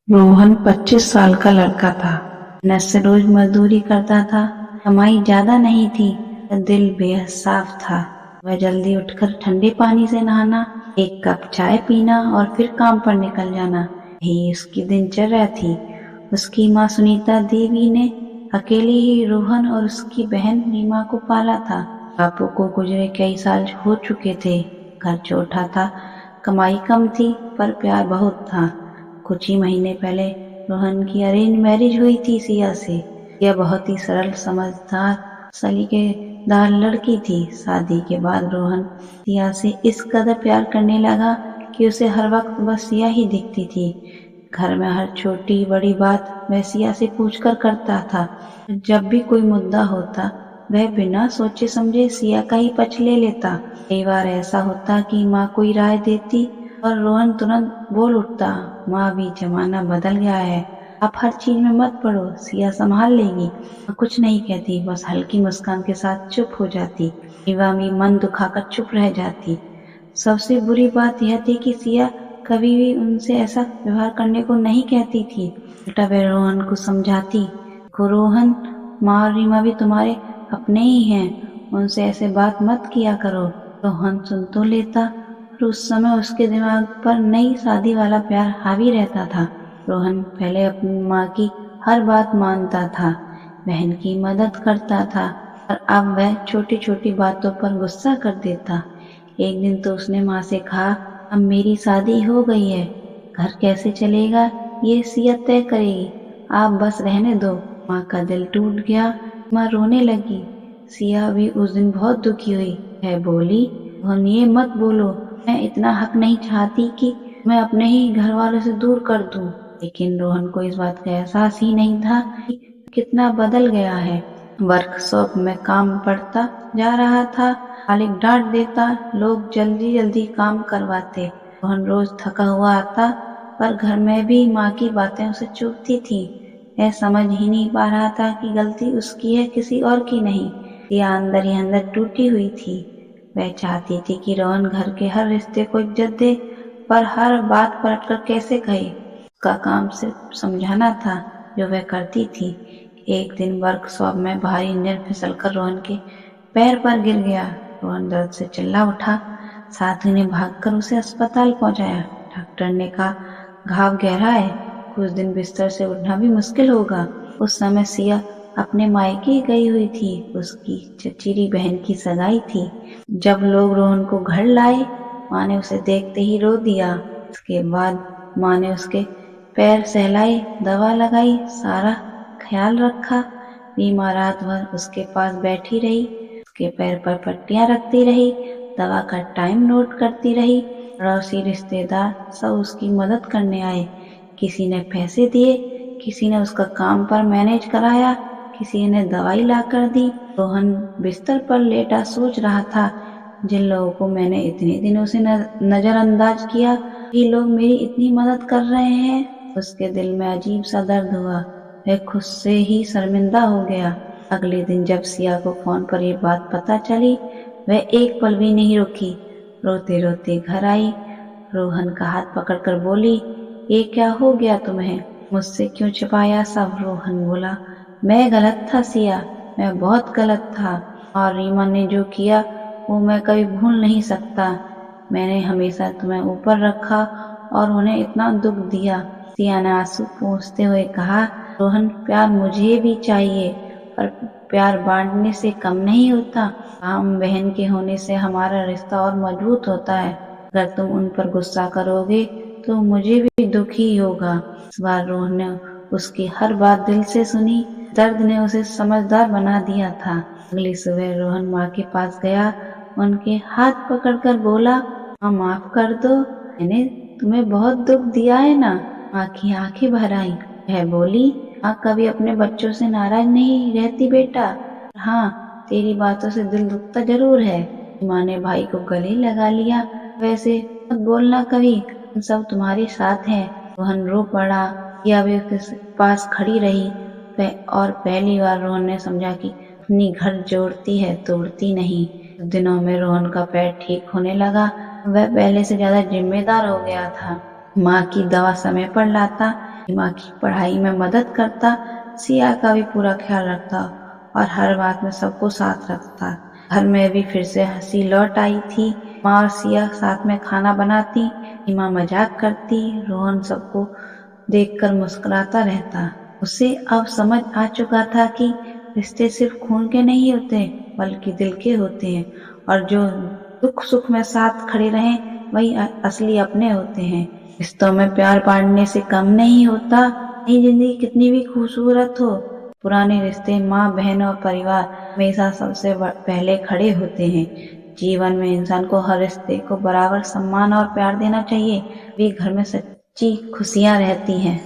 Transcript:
रोहन 25 साल का लड़का था। मेहनत से रोज मजदूरी करता था। कमाई ज्यादा नहीं थी, पर दिल बेहद साफ था। वह जल्दी उठकर ठंडे पानी से नहाना, एक कप चाय पीना और फिर काम पर निकल जाना, यही उसकी दिनचर्या थी। उसकी माँ सुनीता देवी ने अकेले ही रोहन और उसकी बहन रीमा को पाला था। बापू को गुजरे कई साल हो चुके थे। घर छोटा था, कमाई कम थी, पर प्यार बहुत था। कुछ ही महीने पहले रोहन की अरेंज मैरिज हुई थी सिया से। यह बहुत ही सरल, समझदार, सलीकेदार लड़की थी। शादी के बाद रोहन सिया से इस कदर प्यार करने लगा कि उसे हर वक्त बस सिया ही दिखती थी। घर में हर छोटी बड़ी बात वह सिया से पूछकर करता था। जब भी कोई मुद्दा होता, वह बिना सोचे समझे सिया का ही पक्ष ले लेता। कई बार ऐसा होता कि माँ कोई राय देती और रोहन तुरंत बोल उठता, माँ अभी जमाना बदल गया है, आप हर चीज में मत पड़ो, सिया संभाल लेगी। मैं कुछ नहीं कहती, बस हल्की मुस्कान के साथ चुप हो जाती। रीवा भी मन दुखाकर चुप रह जाती। सबसे बुरी बात यह थी कि सिया कभी भी उनसे ऐसा व्यवहार करने को नहीं कहती थी। उल्टा वह रोहन को समझाती, देखो रोहन, माँ और रीमा भी तुम्हारे अपने ही हैं, उनसे ऐसे बात मत किया करो। रोहन सुन तो लेता, पर उस समय उसके दिमाग पर नई शादी वाला प्यार हावी रहता था। रोहन पहले अपनी माँ की हर बात मानता था, बहन की मदद करता था, और अब वह छोटी छोटी बातों पर गुस्सा कर देता। एक दिन तो उसने माँ से कहा, अब मेरी शादी हो गई है, घर कैसे चलेगा ये सिया तय करेगी, आप बस रहने दो। माँ का दिल टूट गया, माँ रोने लगी। सिया भी उस दिन बहुत दुखी हुई। वह बोली, रोहन ये मत बोलो, मैं इतना हक नहीं चाहती कि मैं अपने ही घर वालों से दूर कर दूं। लेकिन रोहन को इस बात का एहसास ही नहीं था कि कितना बदल गया है। वर्कशॉप में काम बढ़ता जा रहा था, मालिक डांट देता, लोग जल्दी जल्दी काम करवाते। रोहन रोज थका हुआ आता, पर घर में भी माँ की बातें उसे चुभती थी। वह समझ ही नहीं पा रहा था कि गलती उसकी है, किसी और की नहीं। सिया अंदर ही अंदर टूटी हुई थी। वह चाहती थी कि रोहन घर के हर रिश्ते को इज्जत दे, पर हर बात पलटकर कैसे कहे। उसका काम सिर्फ समझाना था, जो वह करती थी। एक दिन वर्कशॉप में भारी इंजन फिसलकर रोहन के पैर पर गिर गया। रोहन दर्द से चिल्ला उठा। साथी ने भागकर उसे अस्पताल पहुंचाया। डॉक्टर ने कहा, घाव गहरा है, कुछ दिन बिस्तर से उठना भी मुश्किल होगा। उस समय सिया अपने मायके गई हुई थी। उसकी चचेरी बहन की सगाई थी। जब लोग रोहन को घर लाए, माँ ने उसे देखते ही रो दिया। इसके बाद माँ ने उसके पैर सहलाए, दवा लगाई, सारा ख्याल रखा। रीमा रात भर उसके पास बैठी रही, उसके पैर पर पट्टियां रखती रही, दवा का टाइम नोट करती रही। पड़ोसी रिश्तेदार सब उसकी मदद करने आए। किसी ने पैसे दिए, किसी ने उसका काम पर मैनेज कराया, किसी ने दवाई लाकर दी। रोहन बिस्तर पर लेटा सोच रहा था, जिन लोगों को मैंने इतने दिनों से नजरअंदाज किया, ये लोग मेरी इतनी मदद कर रहे हैं। उसके दिल में अजीब सा दर्द हुआ। वह खुद से ही शर्मिंदा हो गया। अगले दिन जब सिया को फोन पर ये बात पता चली, वह एक पल भी नहीं रुकी। रोते रोते घर आई, रोहन का हाथ पकड़कर बोली, ये क्या हो गया तुम्हें, मुझसे क्यों छिपाया सब। रोहन बोला, मैं गलत था सिया, मैं बहुत गलत था, और रीमा ने जो किया वो मैं कभी भूल नहीं सकता। मैंने हमेशा तुम्हें ऊपर रखा और उन्हें इतना दुख दिया। सिया ने आंसू पोंछते हुए कहा, रोहन, प्यार मुझे भी चाहिए, पर प्यार बांटने से कम नहीं होता। हम बहन के होने से हमारा रिश्ता और मजबूत होता है। अगर तुम उन पर गुस्सा करोगे तो मुझे भी दुख ही होगा। इस बार रोहन ने उसकी हर बात दिल से सुनी। दर्द ने उसे समझदार बना दिया था। अगली सुबह रोहन माँ के पास गया, उनके हाथ पकड़कर बोला, माँ माफ कर दो, मैंने तुम्हें बहुत दुख दिया है ना। माँ की आंखें भर आईं। वह बोली, माँ कभी अपने बच्चों से नाराज नहीं रहती बेटा। हाँ, तेरी बातों से दिल दुखता जरूर है। माँ ने भाई को गले लगा लिया। वैसे मत बोलना कभी, हम सब तुम्हारे साथ हैं। रोहन रो पड़ा। या वे उसके पास खड़ी रही। और पहली बार रोहन ने समझा कि अपनी घर जोड़ती है, तोड़ती नहीं। कुछ दिनों में रोहन का पैर ठीक होने लगा। वह पहले से ज्यादा जिम्मेदार हो गया था। माँ की दवा समय पर लाता, रीमा की पढ़ाई में मदद करता, सिया का भी पूरा ख्याल रखता और हर बात में सबको साथ रखता। घर में भी फिर से हंसी लौट आई थी। माँ और सिया साथ में खाना बनाती, रीमा मजाक करती, रोहन सबको देखकर मुस्कुराता रहता। उसे अब समझ आ चुका था कि रिश्ते सिर्फ खून के नहीं होते बल्कि दिल के होते हैं, और जो दुख सुख में साथ खड़े रहें वही असली अपने होते हैं। रिश्तों में प्यार बांटने से कम नहीं होता। नई जिंदगी कितनी भी खूबसूरत हो, पुराने रिश्ते माँ बहन और परिवार हमेशा सबसे पहले खड़े होते हैं। जीवन में इंसान को हर रिश्ते को बराबर सम्मान और प्यार देना चाहिए। वे घर में सच्ची खुशियाँ रहती हैं।